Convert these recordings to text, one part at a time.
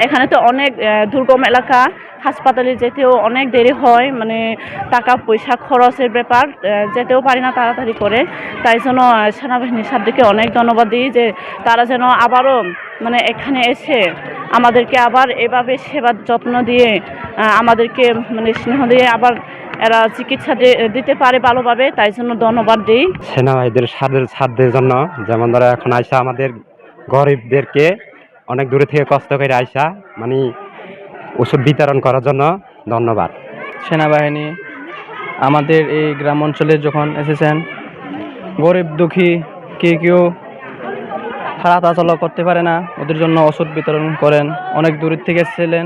এখানে তো অনেক দুর্গম এলাকা, হাসপাতালে যেতেও অনেক দেরি হয়, মানে টাকা পয়সা খরচের ব্যাপার, যেতেও পারি না তাড়াতাড়ি করে। তাই জন্য সেনাবাহিনীর সাথে অনেক ধন্যবাদ দিই যে তারা যেন আবারও মানে এখানে এসে আমাদেরকে আবার এভাবে সেবা যত্ন দিয়ে আমাদেরকে মানে স্নেহ দিয়ে আবার এরা চিকিৎসা দিতে পারে ভালোভাবে, তাই জন্য ধন্যবাদ দিই সেনাবাহিনীদের সাধ্যের জন্য। যেমন ধরো এখন আইসা আমাদের গরিবদেরকে অনেক দূরে থেকে কষ্ট করে আইসা মানে ওষুধ বিতরণ করার জন্য ধন্যবাদ। সেনাবাহিনী আমাদের এই গ্রাম অঞ্চলে যখন এসেছেন, গরিব দুঃখী কেউ হাঁটাচলা করতে পারে না, ওদের জন্য ওষুধ বিতরণ করেন। অনেক দূর থেকে এসেছিলেন,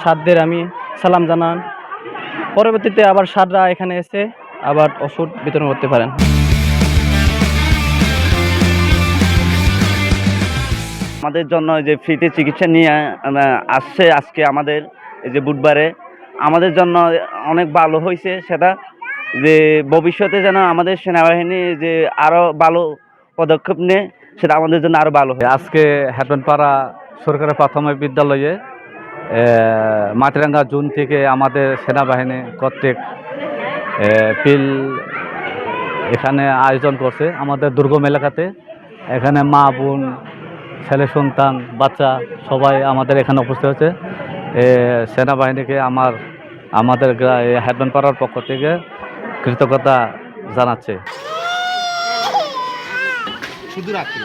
সারদের আমি সালাম জানান। পরবর্তীতে আবার সাররা এখানে এসে আবার ওষুধ বিতরণ করতে পারেন। আমাদের জন্য যে ফ্রিতে চিকিৎসা নিয়ে আসছে আজকে আমাদের এই যে বুধবারে, আমাদের জন্য অনেক ভালো হয়েছে সেটা, যে ভবিষ্যতে যেন আমাদের সেনাবাহিনী যে আরও ভালো পদক্ষেপ নেয়, সেটা আমাদের জন্য আরও ভালো হয়। আজকে হেডম্যানপাড়া সরকারি প্রাথমিক বিদ্যালয়ে মাটিরাঙ্গা জোন থেকে আমাদের সেনাবাহিনী কর্তৃক পিল এখানে আয়োজন করছে আমাদের দুর্গম এলাকাতে। এখানে মা বোন ছেলে সন্তান বাচ্চা সবাই আমাদের এখানে উপস্থিত হয়েছে। সেনাবাহিনীকে আমাদের হেডম্যানপাড়ার পক্ষ থেকে কৃতজ্ঞতা জানাচ্ছে। শুধু রাত্রি